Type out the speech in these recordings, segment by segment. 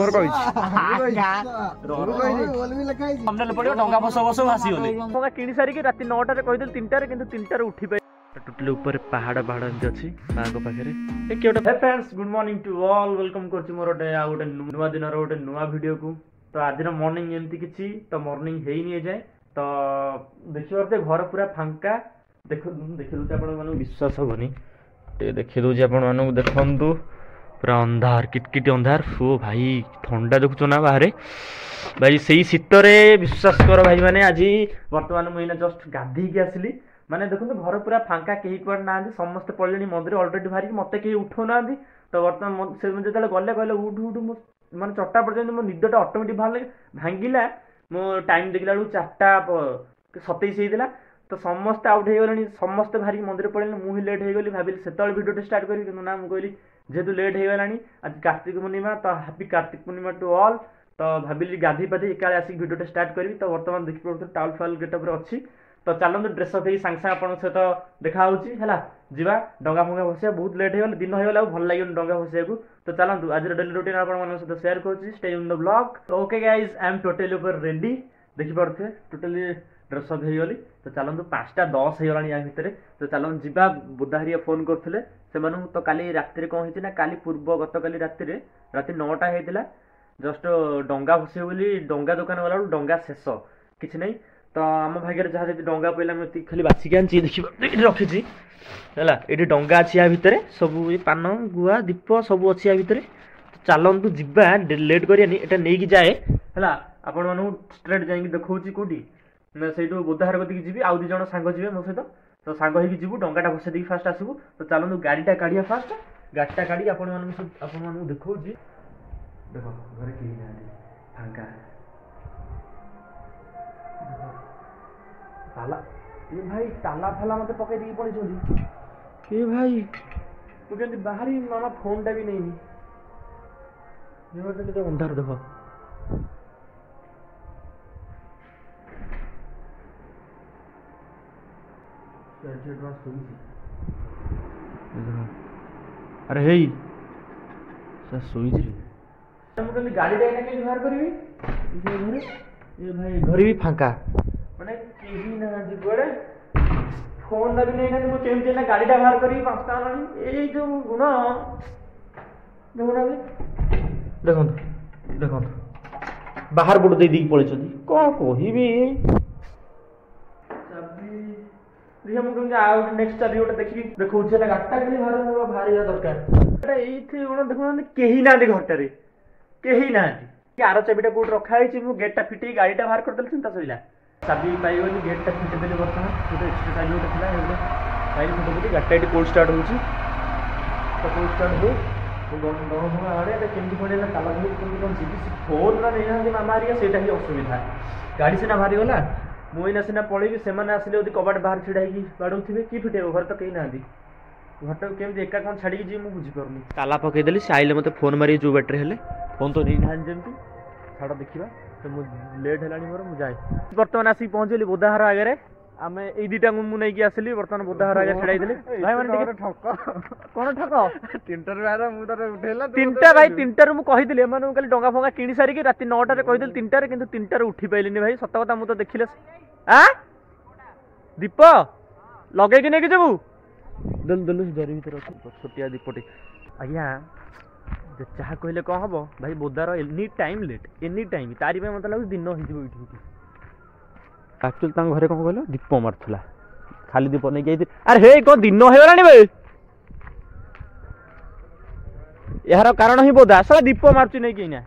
मोर कहिछि हमने पड़ियो डंगा बस बस भासी गले डंगा किनी सारी कि राती 9 रे कहि देल 3 रे किंतु 3 रे उठी पाइ टोटली ऊपर पहाड़ पहाड़ एमती अछि मांगो पाखरे ए केटा हे friends good morning to all welcome करछि मोर डे आ गोटे नुवा दिन रो गोटे नुवा वीडियो को तो आज मॉर्निंग एमती किछि तो मॉर्निंग हेई नि जाय तो देखिबरते घर पूरा फांका देखि दउछ आपण मानु विश्वास होबनी ते देखि दउछ आपण मानु देखंतु पूरा अंधार किटकिट अंधार सो भाई ठंडा देखु ना बाहर भाई सही शीतरे विश्वास कर भाई माने आज वर्तमान मुझे जस्ट गाधी की आसली माने देखो घर पूरा फांका कहीं कुआड़ ना समस्त पड़े मंदिर अलरेडी बाहर मत कहीं उठो ना तो बर्तमान से जो गले कहले उठ उठ माने 4टा पर्यंत मो निदटा ऑटोमेटिक भांगिला मो टाइम देखला 4:27 होइदिला तो समस्त आउट हो गले समस्त भारी मंदिर पड़े मुझे लेट हो गली भाविली से वीडियो स्टार्ट करी ना मुझे कहली जेहेतु लेट हो गलानी आज कार्तिक पूर्णिमा तो happy Kartik Purnima to all तो भाविली गाधी पाधी एकाले आसिक वीडियो स्टार्ट करी तो वर्तमान देखि पड़ो टाउल फाल गेटअप अच्छी तो चलते ड्रेस अप सांगे सांगे आपन सहित देखा है जीवा डंगा फंगा भसिया बहुत लेट हो दिन हो भल लगे डंगा भसिया को तो चलतु आज डेली रूटीन आपन सहित शेयर करूँ stay in the blog okay guys I am totally ऊपर रेडी देखि पारे टोटली ड्रेस अप हो गली तो चलतु 5:10 हो गला या भितर तो चलतु जीवा बुधारिया फोन करते से तो काली राति कौन होती काली पूर्व गत काली राति 9टा होता जस्ट डंगा भसे बोली डंगा दुकान वाला डंगा शेष किसी नहीं तो आम भाग्य जहाँ जब डंगा पड़ा मुझे खाली बासिक आनी देखिए रखी है ये डंगा अच्छी या भितर सब पान गुआ दीप सब अच्छी या भितर चलतु जीवा लेट करानी यहाँ नहीं जाए है आपण मानक स्ट्रेट जा देखा कौटी से बुधार कति जी आउ 2 जन सांग जी मो सहित तो सांग हो जीवु डंगाटा भसे देखिए फास्ट आसबू तो चलतु गाड़ीटा काढ़िया फास्ट गाड़ीटा काढ़ी आपण देखा देख घर कहीं ना फांका ताला ये भाई ताला फाला मत पकई दी पड़ी ये भाई तू कहते बाहरी मामा फोन टा भी नहीं ये अंधार देख अरे हे सोई गाड़ी बाहर करी ये भाई घर भी फांका माने केही ना जिबड़े फोन ना भी नहीं ना केमते ना गाड़ी बाहर करी 5टा ए जो गुण देखो देखो देखो बाहर बुड़ दे दी पड़े छथि को कहिबी देखिए मुझे आ नेक्स्ट चाबी गोटे देखी देखो ना गाड़टा के बाहर दरकार एथि गुण देखो केही ना घरटारे केही ना आर चाबीटा कौट रखाई गेटा फिटे गाड़ीटा बाहर करदेल चिंता सैला चाबी पाइबनी गेटा फिटेदेली बर्तमान गोटे एक्सट्रा चाबी गोटे था पाइल फिटेदेली गाड़ीटा ये कोल्ड स्टार्ट होची तो कोल्ड स्टार्ट हो गरम आड़े केमती पड़े ताला केमती कौन जी फोन ना नहीं मामा हरिया से असुविधा गाड़ी सीना बाहरी गला मुझे सीना पलैबी से आसिले कबाट बाहर छिड़ा बाड़े कि फिटेब घर तो कहीं ना घरटा केमती एका कौन छाड़ी जी मुझे बुझीपारनी ताला पकईदेली से आइले मत फोन मारे जो बैटरी हेले फोन तो नहीं ना जमी छाड़ देखा तो मुझे लेट है मोर मुझे जाए बर्तमान आसिक पहुँचली बुधार आगे आम ये 2टा मुझे आसली बर्तमान बुधार आगे छाड़ी भाई मैंने ठक कौन ठक 3टा भाई 3टार मुझे कल डंगा फंगा किणी सारिकी राति 9टा कहीदेली 3टारे कि 3टारे उठी पाइलिनी भाई सत कथा मुझे देखिले दीप लगे नहीं जबू दल दल जरी भर छोटिया दीपटे आज्ञा चाह कहले कौन हम भाई बोदार any time late any time तारी मत लगे दिन हो एक्चुअली घरे कौन कहल दीप मारूला खाली दीप नहीं गई अरे हे कौन दिन होगा भाई यार कारण ही बोधा सारा दीप मार्च नहीं कहीं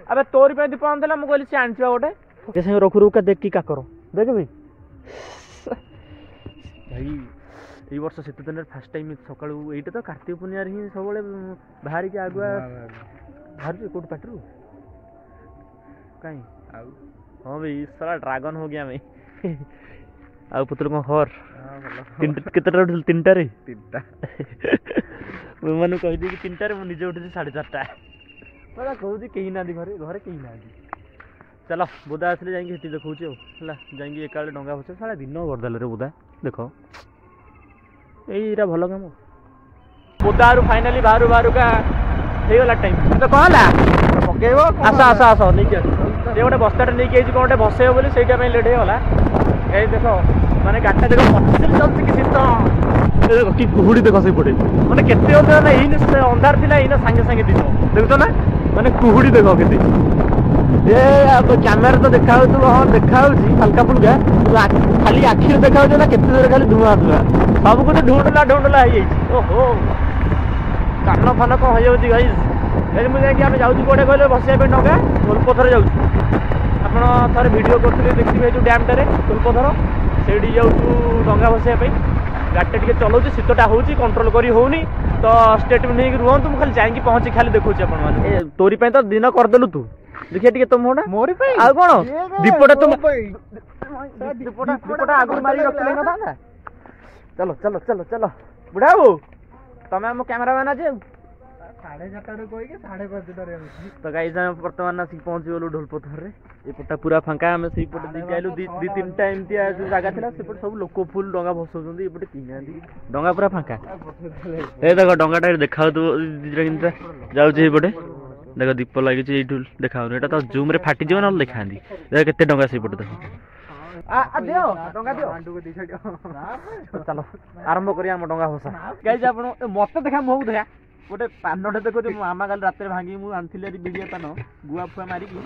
अबे तोरी पे दीप आनला मुझे कहली सी आनी गोटे रखु रुका देख कि काकर देख भाई भाई ये वर्ष शीत दिन फास्ट टाइम सका ये तो कार्तिक पूर्णिमार ही सब बाहर की आगुआ बाहर कौट पाटू कहीं हाँ भाई सारा ड्रागन हो गया मैं आउ पुत्र को हर केतटा उठल 3टारे 3टा मैंने कहदी कि 3टारे मुझे उठी 4:30 मैं कहूँ कहीं ना घरे घरे कहीं ना चलो बुधा आसले जाइए देखा जाइए एका डंगा भसे सारा दिन करदेल रे बुधा देख यही भल कम बुधा फाइनाली बाहर बाहर का हो गला टाइम तो कौन है आस आस आस नहीं गोटे बस्ताटे नहीं कौन गोटे बसैब बोली से लेट होगा ये देख माने गाड़ी देख पछिल चलती कि शीत देख कि कुहुड़ी देख से पटे माने केते अंधार थिला एना संगे संगे दिन देखो ना माने कुहुड़ी देख केते ए कैमेरा तो देखा हाँ देखा हल्का फुल्का खाली आखिर देखा ना केते दूर खाली धुआं धुआं सब कुछ ढूंढला ढूंढला ओहो कान फान कौन हो जाऊँगी भाई मुझे आम जाऊँ कौटे कहले बसवा डा ढोलपथर जाऊँ आपड़ थे भिड करेंगे देखिए जो डैमटे ढोलपथर से जाऊँ डा बसवाई गाड़ी टे चलाऊँ शीतटा हो कंट्रोल कर होनी तो स्टेटमेंट नहीं रुहतु मुझे खाली जाकि पहुँची खाली देखुची आप तोरी तो दिन करदेलु तू देखिए टे तुम मोरी आ कौन दीपटा तुम दीपटा आगु मारी रखले ना चलो चलो चलो चलो बुढ़ा बाबू तुम आम कैमेरामैन आज 4:30 तो गाइस आम बर्तमान आसिक पहुँची गलु ढोलपथर एपटा पूरा फांका आम से देखिए आलु दी तीनटा एमती जगह था सेपटे सब लोक फुल डंगा भसौं एपटे किना डंगा पूरा फांका ए देख डंगाटा देखा जाऊँपटे देख दीप लगी देखा तो जूम रे फाटी ना देखा देख के डंगा से पटे देख चलो आरंभ करिया हम डंगा भसा गाइस आपण मत देखा मुह देखा गोटे पानटे देखो मामा काल रात भांगी मुझे आनी बिड़िया पान गुआ फुआ मारिकी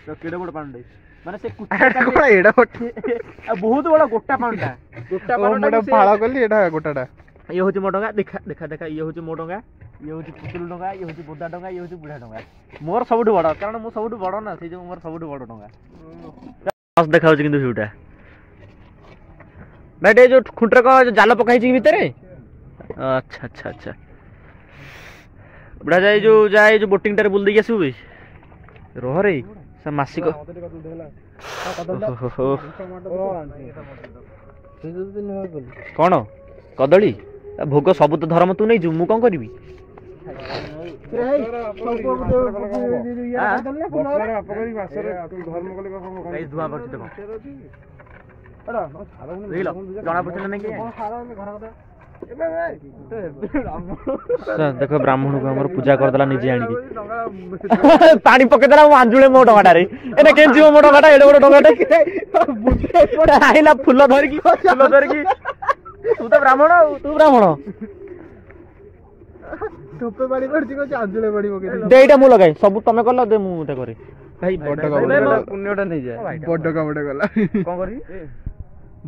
तो केड़े बड़ पानटे माने से बहुत बड़ा गोटा पानटा गोटाटा ये हूँ मो डंगा देखा देखा देखा ये हूँ मो डंगा ये हूँ पुतुल डंगा ये हूँ बोदा डंगा ये हूँ बुढ़ा डंगा मोर सब बड़ कारण मुझे सब बड़ ना से मोर सब बड़ डंगा देखा कि भ्यूटा भाई जो खुंटर का जाल पकाई भितर अच्छा अच्छा अच्छा बुढ़ा जाए जो बोटिंग टारे बुल देखिए आसू रह रे सब मासिक कौन कदली भोग सब तो धर्म तू नहीं मु कौन करी जना पड़े ना देख ब्राह्मण को हमर पूजा करदेला निजे आनी पानी पकेदेला आंजुले मो डंगाटे एने के जीव मो डंगाटा एडे बड़ डंगाटे आइला फूल धरिकी तू तो ब्राह्मण तू ब्राह्मण टोपे पानी पड़ची को आंजुले पड़ी पके देइटा मु लगाई सब तमे करला दे मु एटा करे भाई बडका पुण्यटा नहीं जाए बडका बडे गला कोन करी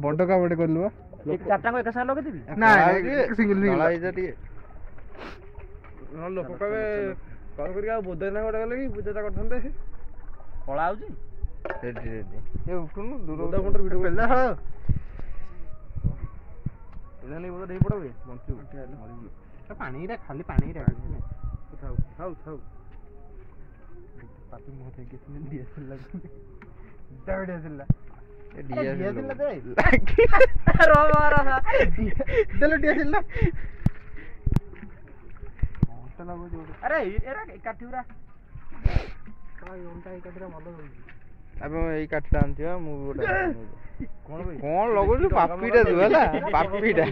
बडका बडे करलु एक चारटा को एक साथ लगे देबी ना एक सिंगल सिंगल आइजा टी न लोक कबे कोन करी आ बोदे ना गोटे गले की पूजाटा करथनते पळा आउजी रेडी रेडी ए सुन दूर बोदा कोंटर वीडियो पेला हा पेला नहीं बोदा नहीं पड़ो बंचू पानी रे खाली पानी रे उठाओ उठाओ उठाओ पापी मोह थे किसने डीएसएल लगा डीएसएल डीएसएल दे रो मारा दे डीएसएल ना तो लगो जो अरे एरा काठीरा काय ओंटा ई काठीरा मलो अब एई काठीरा आनथिया मु गोटा कोन भाई कोन लगो जो पापीटा दु हला पापीटा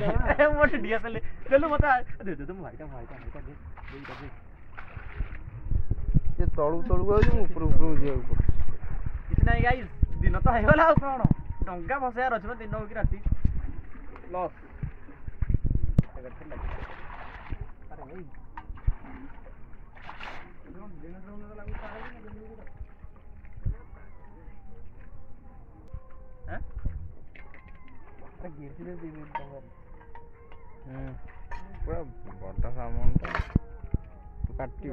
मोट डीएसएल चलो मता दे दे तुम भाईटा दे ये तळु तळु आ जो ऊपर ऊपर जे ऊपर किछ नाही गाइस दिन तो है होला कोन डंगा बसाया रछन दिन हो कि राती लॉस अरे भाई हैं अरे गिरती दे दी पूरा बड़ा सामान तो काटी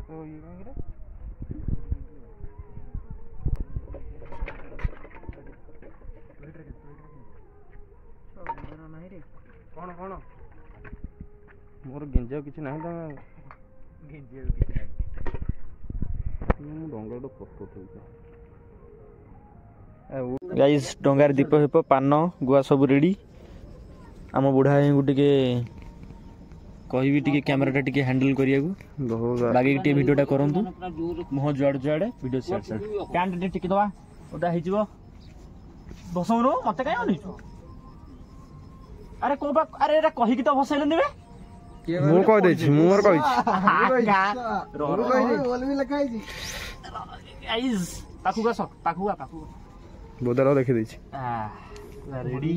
तो ये कहां गिरा कौन कौन मोर गेंजा किछि नाही त गेंजा किछि नाही मु डंगा तो पक्को थई गाइस डंगार दीप हेप पान गुआ सब रेडी आम बुढ़ा को टिके कहबी टिके कैमराटा टिके हैंडल करिया को बाकी टिके वीडियोटा करंतु मुह जुआड़ जुआड़े वीडियो शेयर शेयर कैंड टिके दवा ओटा हे जिवो बसौनो मते काई ओनी अरे को बा अरे एरा कहि कि त भसैलन दिबे मु कह दे छी मोर कहि बोल भी लिखा है जी गाइस पाखुगा बोदर देखि दै छी रेडी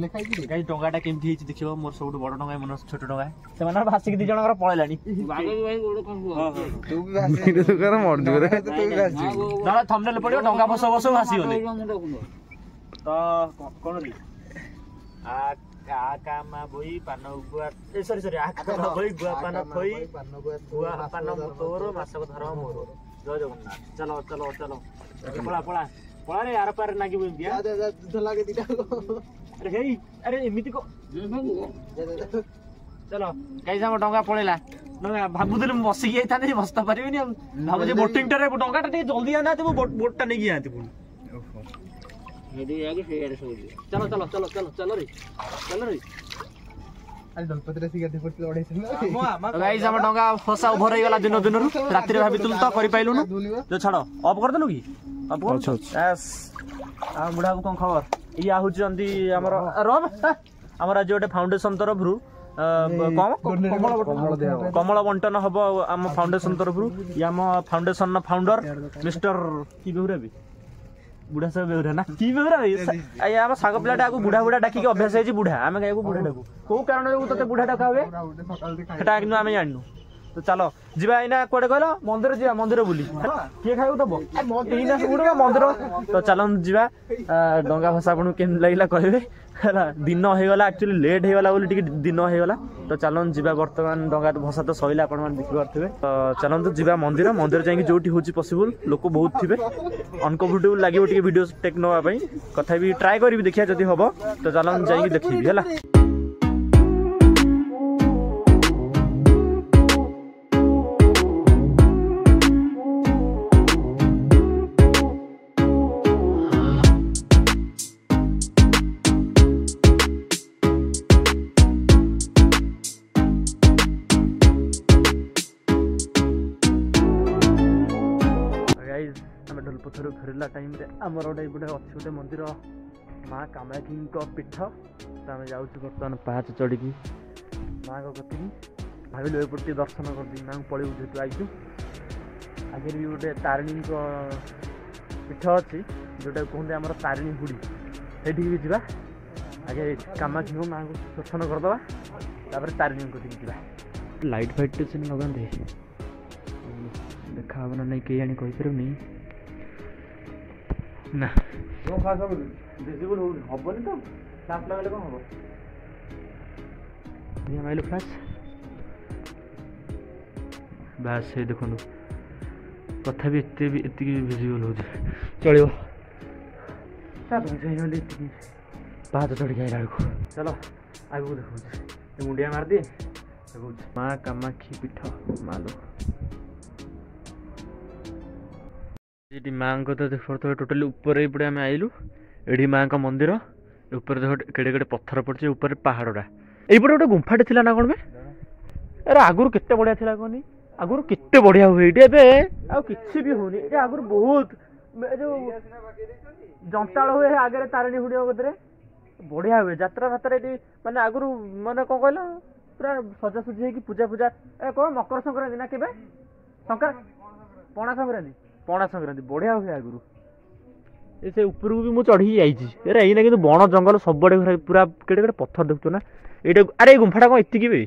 गाइस डंगाटा केमथि हिच देखियो मोर सबटु बड़ डंगा मन छोट डंगा से माने भासी कि 2 जनकर पळैलानी भागे भाई गोड़ कम हुआ तू भी भासी तू कर मर दिबे रे तू भी भासी ना थंबनेल पडियो डंगा बस भासी होले तो कोन रे आ कामा बोई पान गुआ ए सॉरी आ कामा बोई गुआ पान थई गुआ पान तोरो मासक धर मोर जय जगन्नाथ चलो पळा रे यार पार नागी बोई दिया धला के दिटा अरे हेई अरे एमिति को चलो गाइस हम डंगा पळेला डंगा भाबुदिल बसी गई था नहीं बसता परिबेनी हम भाबु जे बोटिंग टा रे डंगाटा टे जल्दी आना ते बोट टा नहीं आते पुनी हेडी आगे से यार सो चलो रे अरे दलपति सिगारेट पड़ती ओढे छ गाइस हम डंगा फसा ओभर हो गला दिन रात्रि भाबितुल त करि पाइलु न जो छाड़ ऑफ कर देनु की ऑफ कर यस आ बुढ़ा को कोन खबर या होची अंदी हमर रम हमर आज ओटे फाउंडेशन तरफ रु कमल बंटन हम आम फाउंडेशन तरफ या फाउंडेशन फाउंडर मिस्टर की बेहुरा भी बुढ़ा सब बेहुरा ना की बेहुरा आम सांग पिलाटा बुढ़ा डाकी अभ्यास है बुढ़ा आम गाय बुढ़ा डाकू कौ कारण ते बुढ़ा डाका हुए सेटा कि आम जानू तो चलो जीवा एना कोडे कहलो मंदिर जीवा मंदिर बुली किए खाइबो दबो मंदिर तो चलो जीवा डंगा भाषा आपन केम लागला कहबे हला दिन हे गला एक्चुअली लेट हे गला बोली टिके दिन हे गला तो चलो जीवा वर्तमान डंगा भाषा तो सहिला आपन मान देखि परथिबे तो चलो तो जीवा मंदिर जाई जोटी होची पॉसिबल लोक बहुत थिबे अनकम्फर्टेबल लागिबो टिके वीडियो टेक नवा पई कथा भी ट्राई करबी देखिया जदी हबो तो चलो जाई देखिबी हला ढोलपथर फेरला टाइम रे आमर गोटे गोटे अच्छी गोटे मंदिर माँ कामाक्षी पीठ तो आम जाऊँ बर्तमान पाहाच चढ़ी माँ कति भाविल एपटे दर्शन कर माँ पलू जेहतु आईचु आगे भी गोटे तारिणी पीठ अच्छी जोटा कहते आम तारिणी हुड़ी से भी जा आगे कामाक्षी माँ को दर्शन करदे तारिणी को लाइट फाइट तो लगाते देखा ना नहीं कई जानी कहीपर नहीं ना विजिबल होबनी तो फ्लैश लगाले कोन होबो ये माइलो फ्लैश बस हे देखो कथा भी एते विजिबल हो चलियो सब जाइले इतनी बात चढ़ गया को चलो आगु देखो मुंडिया मार दिए माँ कामाक्षी पीठ मालो ये माँ को तो देख टोटाली ऊपर ये आम आइलु ये माँ का मंदिर ऊपर देख केड़े केड़े पत्थर पड़े ऊपर पहाड़ा यपटे गोटे गुंफाटे थी ना कौन में अरे आगुरी केते बढ़िया थिला कहनी आगुरी केते बढ़िया हुए ये किसी भी होनी ये आगुरी बहुत जो जंताल हुए आगे तारिणी हुड़ी कतरे बढ़िया हुए यात्रा फात्रा ये माने आगुरी माने कौन कहला पूरा सजासजी है पूजा पूजा कौन मकर संक्रांति ना केबे पणा संक्रांति बढ़िया हुए आगुरी से ऊपर को भी मुझे चढ़ी जाइए एना कि बण जंगल सब बड़े पूरा केड़े केड़े पत्थर देखु ना ये अरे गुंफाटा कौन एतिकी बे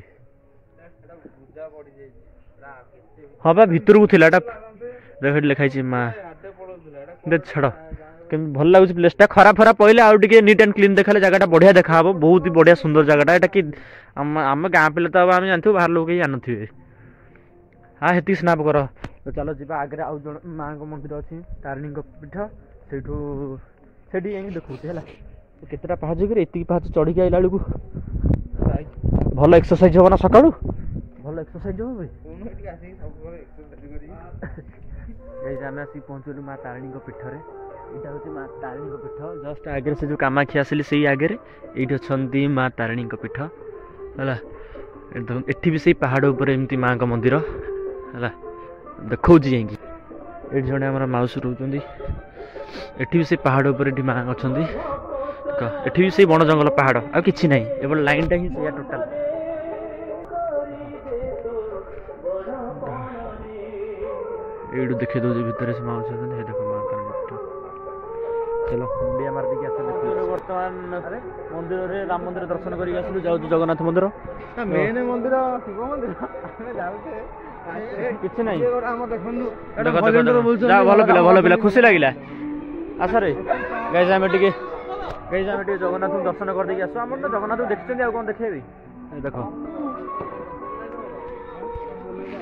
हाँ बा भितर को थिला देख लिखाई माँ छड़ के भल लगुच प्लेसटा खरा फरा पहले आउ टे नीट एंड क्लीन देखा जगह बढ़िया देखा बहुत ही बढ़िया सुंदर जगह यहाँ कि आम गाँ पिला तो आम जानते बाहर लोग कहीं जानते हाँ हेती स्नाप कर तो चलो जी आगे आउ जन माँ मंदिर अच्छी तारिणी पीठ से देखा है केतटा पाहाच कर पाहाच चढ़ी आइला बेलू भल एक्सरसाइज हम ना सका भल एक्सरसाइज हम आम आसिक पहुँचलु माँ तारिणी पीठरे यहाँ हूँ माँ तारिणी पीठ जस्ट आगे से जो कामाक्षी आसिली से आगे ये अच्छा माँ तारिणी पीठ है एठी भी से पहाड़ उपर एमती माँ का मंदिर है देखा जाइए ये जड़े आम माउसी रोच एठी भी से पहाड़ उपर माँ अच्छा ଏଠି ବି ସେଇ ବଣ ଜଙ୍ଗଲ ପାହାଡ଼ ଆଉ କିଛି ନାହିଁ ଏଭଳି ଲାଇନଟା ହିଁ ସେଇଆ ଟୋଟାଲ। ଏଇଠୁ ଦେଖେଇ ଦଉଛି ଭିତରେ ସେ ମାଉସୀ ଅଛନ୍ତି ଦେଖ ମାଙ୍କର ମୂର୍ତ୍ତି। ଚାଲ ମୁଣ୍ଡିଆ ମାରି ଦେଇକି ଆସିଲେ ବର୍ତ୍ତମାନ ମନ୍ଦିରରେ ରାମ ମନ୍ଦିର ଦର୍ଶନ କରିକି ଆସିଲୁ ଯାଉଛୁ ଜଗନ୍ନାଥ ମନ୍ଦିର ମେନ୍ ମନ୍ଦିର ଶିବ ମନ୍ଦିର ଆମେ ଯାଉଛେ କିଛି ନାହିଁ ଆମ ଦେଖନ୍ତୁ ଭଲ ପିଲା ଖୁସି ଲାଗିଲା ଆସରେ ଗାଇଜ ଆମେ ଟିକେ ଜଗନ୍ନାଥଙ୍କୁ ଦର୍ଶନ କରିଦେଇକି ଆସୁ ଆମର ତ ଜଗନ୍ନାଥଙ୍କୁ ଦେଖିଛନ୍ତି ଆଉ କଣ ଦେଖେଇବି ଦେଖ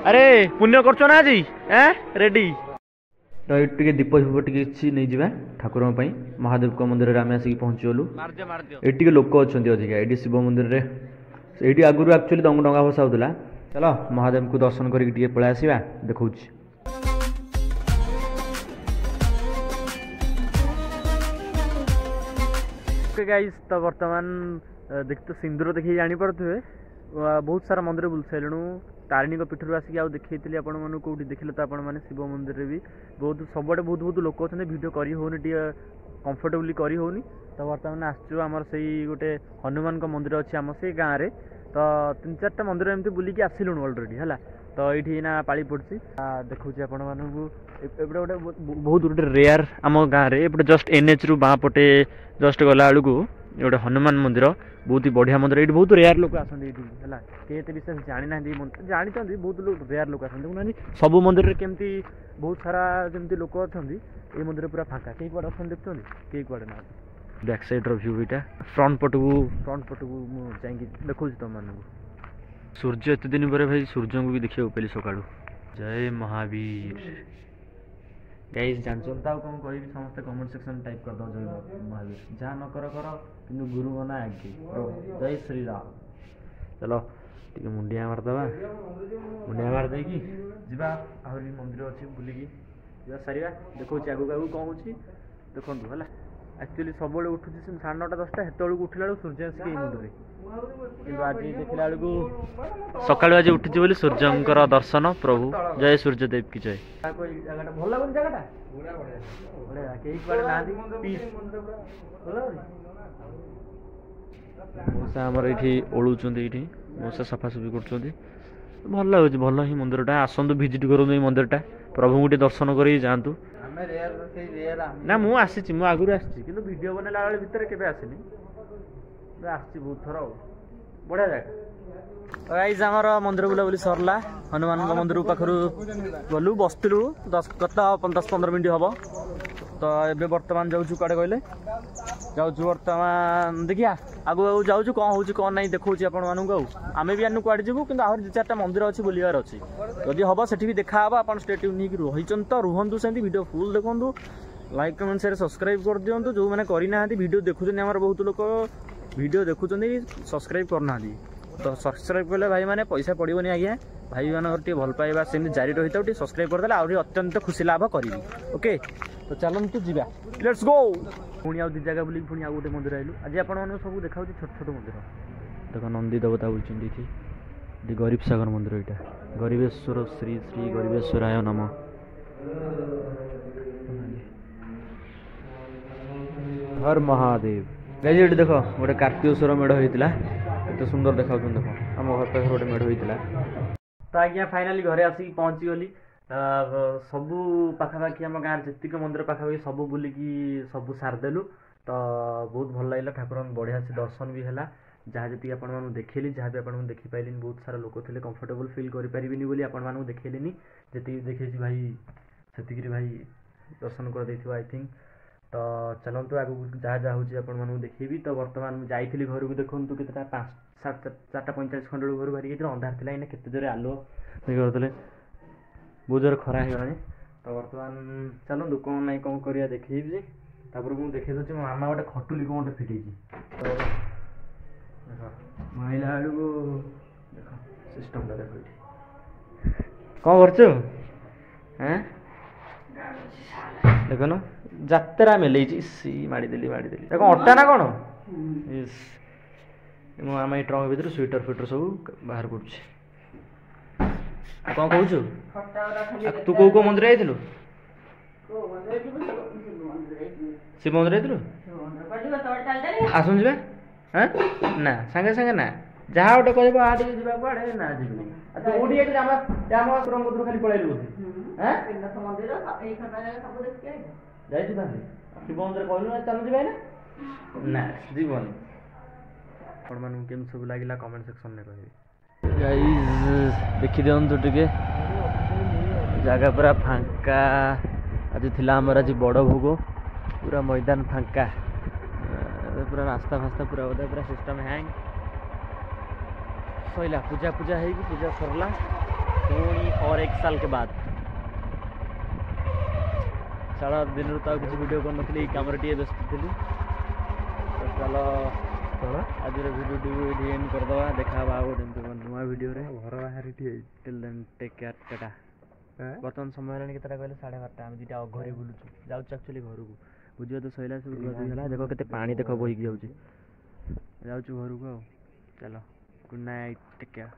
ଆରେ ପୁଣ୍ୟ କରୁଛ ନା ଆଜି ରେଡି ତ ଏଇଠି ଟିକେ ଦୀପ ଫିପ ଟିକେ କିଛି ନେଇଯିବା ଠାକୁରଙ୍କ ପାଇଁ ମହାଦେବଙ୍କ ମନ୍ଦିରରେ ଆମେ ଆସିକି ପହଞ୍ଚିଗଲୁ। ଏଠି ଟିକେ ଲୋକ ଅଛନ୍ତି ଅଧିକା ଏଇଠି ଶିବ ମନ୍ଦିରରେ ଏଇଠି ଆଗରୁ ଆକ୍ଚୁଆଲି ଡଙ୍ଗା ଭସା ହଉଥିଲା। ଚାଲ ମହାଦେବଙ୍କୁ ଦର୍ଶନ କରିକି ଟିକେ ପଳେଇ ଆସିବା ଦେଖଉଛି। ଗାଇସ୍ ତ ବର୍ତ୍ତମାନ ତ ସିନ୍ଦୁର ଦେଖିକି ଜାଣିପାରୁଥିବେ ବହୁତ ସାରା ମନ୍ଦିର ବୁଲି ସାରିଲୁଣୁ। ତାରିଣୀଙ୍କ ପୀଠରୁ ଆସିକି ଆଉ ଦେଖେଇଥିଲି ଆପଣମାନଙ୍କୁ କେଉଁଠି ଦେଖିଲେ ତ ଆପଣମାନେ ଶିବ ମନ୍ଦିରରେ ବି ବହୁତ ସବୁଆଡ଼େ ବହୁତ ଲୋକ ଅଛନ୍ତି ଭିଡ଼ିଓ କରି ହେଉନି ଟିକେ କମ୍ଫର୍ଟେବଲି କରି ହେଉନି। ତ ବର୍ତ୍ତମାନ ଆସିଛୁ ଆମର ସେଇ ଗୋଟେ ହନୁମାନଙ୍କ ମନ୍ଦିର ଅଛି ଆମ ସେଇ ଗାଁରେ ତ 3-4ଟା ମନ୍ଦିର ଏମିତି ବୁଲିକି ଆସିଲୁଣୁ ଅଲରେଡ଼ି ହେଲା। ତ ଏଇଠି ନା ପାଳି ପଡ଼ୁଛି ଦେଖାଉଛି ଆପଣମାନଙ୍କୁ ଏପଟେ ଗୋଟେ ବହୁତ ଗୋଟେ ରେୟାର ଆମ ଗାଁରେ ଏପଟେ ଜଷ୍ଟ NHରୁ ବାଁ ପଟେ ଜଷ୍ଟ ଗଲାବେଳକୁ ଗୋଟେ ହନୁମାନ ମନ୍ଦିର ବହୁତ ହି ବଢ଼ିଆ ମନ୍ଦିର ଏଇଠି ବହୁତ ରେୟାର ଲୋକ ଆସନ୍ତି ଏଇଠି ହେଲା। କେହି ଏତେ ବିଶେଷ ଜାଣିନାହାନ୍ତି ଜାଣିଛନ୍ତି ବହୁତ ରେୟାର ଲୋକ ଆସନ୍ତି ଦେଖୁନାହାନ୍ତି ସବୁ ମନ୍ଦିରରେ କେମିତି ବହୁତ ସାରା ଯେମିତି ଲୋକ ଅଛନ୍ତି ଏଇ ମନ୍ଦିର ପୁରା ଫାଙ୍କା କେହି କୁଆଡ଼େ ଅଛନ୍ତି ଦେଖୁଛନ୍ତି କେହି କୁଆଡ଼େ ନାହାନ୍ତି। ବ୍ୟାକ୍ ସାଇଡ଼୍ର ଭ୍ୟୁ ଏଇଟା ଫ୍ରଣ୍ଟ ପଟକୁ ମୁଁ ଯାଇକି ଦେଖାଉଛି ତୁମମାନଙ୍କୁ। ସୂର୍ଯ୍ୟ ଏତେ ଦିନ ପରେ ଭାଇ ସୂର୍ଯ୍ୟଙ୍କୁ ବି ଦେଖିବାକୁ ପାଇଲି ସକାଳୁ। ଜୟ ମହାବୀର ଗାଇସ୍ ଜାଣିଛନ୍ତି ତ ଆଉ କ'ଣ କହିବି ସମସ୍ତେ କମେଣ୍ଟ ସେକ୍ସନ୍ ଟାଇପ୍ କରିଦେବ ଜୟ ମହାବୀର ଯାହା ନ କର କିନ୍ତୁ ଗୁରୁ ମନା ଆଗେ ଜୟ ଶ୍ରୀରାମ। ଚାଲ ଟିକେ ମୁଣ୍ଡିଆ ମାରିଦେବା ମୁଣ୍ଡିଆ ମାରି ଦେଇକି ଯିବା ଆହୁରି ମନ୍ଦିର ଅଛି ବୁଲିକି ଯିବା ସାରିବା ଦେଖାଉଛି ଆଗକୁ କ'ଣ ହେଉଛି ଦେଖନ୍ତୁ ହେଲା। ଆକ୍ଚୁଆଲି ସବୁବେଳେ ଉଠୁଛି 9:30 10ଟା ସେତେବେଳକୁ ଉଠିଲା ବେଳକୁ ସୂର୍ଯ୍ୟ ଆସିକି ଏଇ ମୁଣ୍ଡରେ କିନ୍ତୁ ଆଜି ଦେଖିଲା ବେଳକୁ ସକାଳୁ ଆଜି ଉଠିଛି ବୋଲି ସୂର୍ଯ୍ୟଙ୍କର ଦର୍ଶନ ପ୍ରଭୁ ଜୟ ସୂର୍ଯ୍ୟଦେବ କି ଜୟ। ଜାଗାଟା ଭଲ ଲାଗୁନି ଜାଗାଟା ବଢ଼ିଆ କେହି କୁଆଡ଼େ ନାହାନ୍ତି ମଉସା ଆମର ଏଇଠି ଓଳୁଛନ୍ତି ଏଇଠି ମଉସା ସଫାସଫି କରୁଛନ୍ତି ଭଲ ଲାଗୁଛି ଭଲ ହିଁ ମନ୍ଦିରଟା ଆସନ୍ତୁ ଭିଜିଟ୍ କରନ୍ତୁ ଏଇ ମନ୍ଦିରଟା ପ୍ରଭୁଙ୍କୁ ଟିକେ ଦର୍ଶନ କରିକି ଯାଆନ୍ତୁ। ନା ମୁଁ ଆସିଛି ମୁଁ ଆଗରୁ ଆସିଛି କିନ୍ତୁ ଭିଡ଼ିଓ ବନେଇଲା ବେଳେ ଭିତରେ କେବେ ଆସିନି ଆସିଛି ବହୁତ ଥର ଆଉ ବଢ଼ିଆ ଜାଗା। ଗାଇସ୍ ଆମର ମନ୍ଦିର ବୁଲାବୁଲି ସରିଲା ହନୁମାନଙ୍କ ମନ୍ଦିର ପାଖରୁ ଗଲୁ ବସିଥିଲୁ ଗତ 10-15 ମିନିଟ୍ ହେବ। ତ ଏବେ ବର୍ତ୍ତମାନ ଯାଉଛୁ କୁଆଡ଼େ କହିଲେ ଯାଉଛୁ ବର୍ତ୍ତମାନ ଦେଖିଆ ଆଗକୁ ଯାଉଛୁ କ'ଣ ହେଉଛି କ'ଣ ନାହିଁ ଦେଖାଉଛି ଆପଣମାନଙ୍କୁ। ଆଉ ଆମେ ବି ଆନୁ କୁଆଡ଼େ ଯିବୁ କିନ୍ତୁ ଆହୁରି 2-4ଟା ମନ୍ଦିର ଅଛି ବୁଲିବାର ଅଛି ଯଦି ହେବ ସେଠି ବି ଦେଖାହେବ। ଆପଣ ଷ୍ଟେ ଟ୍ୟୁନ୍ ହେଇକି ରହିଛନ୍ତି ତ ରୁହନ୍ତୁ ସେମିତି ଭିଡ଼ିଓ ଫୁଲ୍ ଦେଖନ୍ତୁ ଲାଇକ୍ କମେଣ୍ଟ ସେୟାର ସବସ୍କ୍ରାଇବ୍ କରିଦିଅନ୍ତୁ। ଯେଉଁମାନେ କରିନାହାନ୍ତି ଭିଡ଼ିଓ ଦେଖୁଛନ୍ତି ଆମର ବହୁତ ଲୋକ ଭିଡ଼ିଓ ଦେଖୁଛନ୍ତି ସବସ୍କ୍ରାଇବ୍ କରୁନାହାନ୍ତି ତ ସବସ୍କ୍ରାଇବ୍ କଲେ ଭାଇମାନେ ପଇସା ପଡ଼ିବନି ଆଜ୍ଞା ଭାଇମାନଙ୍କର ଟିକେ ଭଲ ପାଇବା ସେମିତି ଜାରି ରହିଥାଉ ଟିକେ ସବସ୍କ୍ରାଇବ୍ କରିଦେଲେ ଆହୁରି ଅତ୍ୟନ୍ତ ଖୁସି ଲାଭ କରିବି ଓକେ। ତ ଚାଲନ୍ତୁ ଯିବା ଲେଟ୍ସ ଗୋ। ପୁଣି ଆଉ 2 ଜାଗା ବୁଲିକି ପୁଣି ଆଉ ଗୋଟେ ମନ୍ଦିର ଆଇଲୁ ଆଜି ଆପଣମାନଙ୍କୁ ସବୁ ଦେଖାଉଛି ଛୋଟ ଛୋଟ ମନ୍ଦିର ଦେଖ ନନ୍ଦୀ ଦେବତା ବୁଲୁଛନ୍ତି ଏଠି ଗରିବ ସାଗର ମନ୍ଦିର ଏଇଟା ଗରିବେଶ୍ୱର ଶ୍ରୀ ଶ୍ରୀ ଗରିବେଶ୍ୱରାୟ ନମ। ହର ମହାଦେବ ଗାଇସ୍ ଏଠି ଦେଖ ଗୋଟେ କାର୍ତ୍ତିକେଶ୍ୱର ମେଢ଼ ହେଇଥିଲା ଏତେ ସୁନ୍ଦର ଦେଖାଉଛନ୍ତି ଦେଖ ଆମ ଘର ପାଖରେ ଗୋଟେ ମେଢ଼ ହେଇଥିଲା। ତ ଆଜ୍ଞା ଫାଇନାଲି ଘରେ ଆସିକି ପହଞ୍ଚିଗଲି ସବୁ ପାଖାପାଖି ଆମ ଗାଁରେ ଯେତିକି ମନ୍ଦିର ପାଖାପାଖି ସବୁ ବୁଲିକି ସବୁ ସାରିଦେଲୁ। ତ ବହୁତ ଭଲ ଲାଗିଲା ଠାକୁରଙ୍କୁ ବଢ଼ିଆ ସେ ଦର୍ଶନ ବି ହେଲା ଯାହା ଯେତିକି ଆପଣମାନଙ୍କୁ ଦେଖେଇଲି ଯାହା ବି ଆପଣଙ୍କୁ ଦେଖିପାରିଲିନି ବହୁତ ସାରା ଲୋକ ଥିଲେ କମ୍ଫର୍ଟେବଲ୍ ଫିଲ୍ କରିପାରିବିନି ବୋଲି ଆପଣମାନଙ୍କୁ ଦେଖେଇଲିନି ଯେତିକି ଦେଖେଇଛି ଭାଇ ସେତିକିରେ ଭାଇ ଦର୍ଶନ କରିଦେଇଥିବ ଆଇ ଥିଙ୍କ। ତ ଚାଲନ୍ତୁ ଆଗକୁ ଯାହା ହେଉଛି ଆପଣମାନଙ୍କୁ ଦେଖେଇବି। ତ ବର୍ତ୍ତମାନ ମୁଁ ଯାଇଥିଲି ଘରକୁ ଦେଖନ୍ତୁ କେତେଟା 4:45 ଖଣ୍ଡେ ବେଳକୁ ଘରୁ ବାହାରିକି ଯାଇଥିଲି ଅନ୍ଧାର ଥିଲା ଏଇନା କେତେ ଜୋରେ ଆଲୁଅ କରୁଥିଲେ ବହୁତ ଜୋରେ ଖରା ହେଇଗଲାଣି। ତ ବର୍ତ୍ତମାନ ଚାଲନ୍ତୁ କ'ଣ ନାହିଁ କ'ଣ କରିବା ଦେଖେଇବି ତାପରେ ମୁଁ ଦେଖେଇ ଦେଉଛି ମୋ ମାମା ଗୋଟେ ଖଟୁଲି କ'ଣ ଗୋଟେ ଫିଟେଇଛି। ତ ଦେଖ ମୁଁ ଆଇଲା ବେଳକୁ ଦେଖ ସିଷ୍ଟମ୍ଟା ଦେଖ ଏଠି କ'ଣ କରୁଛୁ ଦେଖୁନ ଯାତ୍ରା ମେଲେଇଛି ସି ମାଡ଼ିଦେଲି କ'ଣ ଅଟା ନା କ'ଣ ମୋ ମାମା ଏଇ ଟ୍ରଙ୍କ ଭିତରୁ ସ୍ୱିଟର ଫିଟର ସବୁ ବାହାର କରୁଛି। କ'ଣ କହୁଛୁ ତୁ କୋଉ ମନ୍ଦିର ଯାଇଥିଲୁ ଶିବ ମନ୍ଦିର ଯାଇଥିଲୁ ଆସୁନ ଯିବା ହଁ ନା ସାଙ୍ଗେ ସାଙ୍ଗେ ନା ଯାହା ଗୋଟେ କହିବ ଆ ଟିକେ ଯିବା କୁଆଡ଼େ ନା ଯିବିନି ତୁ କୋଉଠି ଯାଇଥିଲୁ ଆମ ବ୍ରହ୍ମପୁର ଖାଲି ପଳେଇଲୁ ବୋଧେ ଯାଇଛୁ ତାହେଲେ ଶିବ ମନ୍ଦିର କହିଲୁ ନା ଚାଲୁ ଯିବା ନା ଯିବନି ଆପଣମାନଙ୍କୁ କେମିତି ସବୁ ଲାଗିଲା କମେଣ୍ଟ ସେକ୍ସନରେ କହିବେ ଗାଇସ୍ ଦେଖିଦିଅନ୍ତୁ ଟିକେ ଜାଗା ପୁରା ଫାଙ୍କା ଆଜି ଥିଲା ଆମର ଆଜି ବଡ଼ ଭୋଗ ପୁରା ମଇଦାନ ଫାଙ୍କା पूरा रास्ता फास्ता पूरा बोधे पूरा सिस्टम हैंग सैला पूजा पूजा है पूजा सरला पुणी और 1 साल के बाद सारा दिन तो किसी वीडियो कर नी कम व्यस्त थी तो चलो आज वीडियो एंड करदे देखा नुआ वीडियो घर बाहर till then take care tata बर्तमान समय केतटा कहले 12:30 आम दुटा घरे बुलूँ जाऊँ एक्चुअली घर को बुझे तो सैला सब है देख के पानी देख बोईक जाऊँ घर को चलो गुड नाइट टेक केयर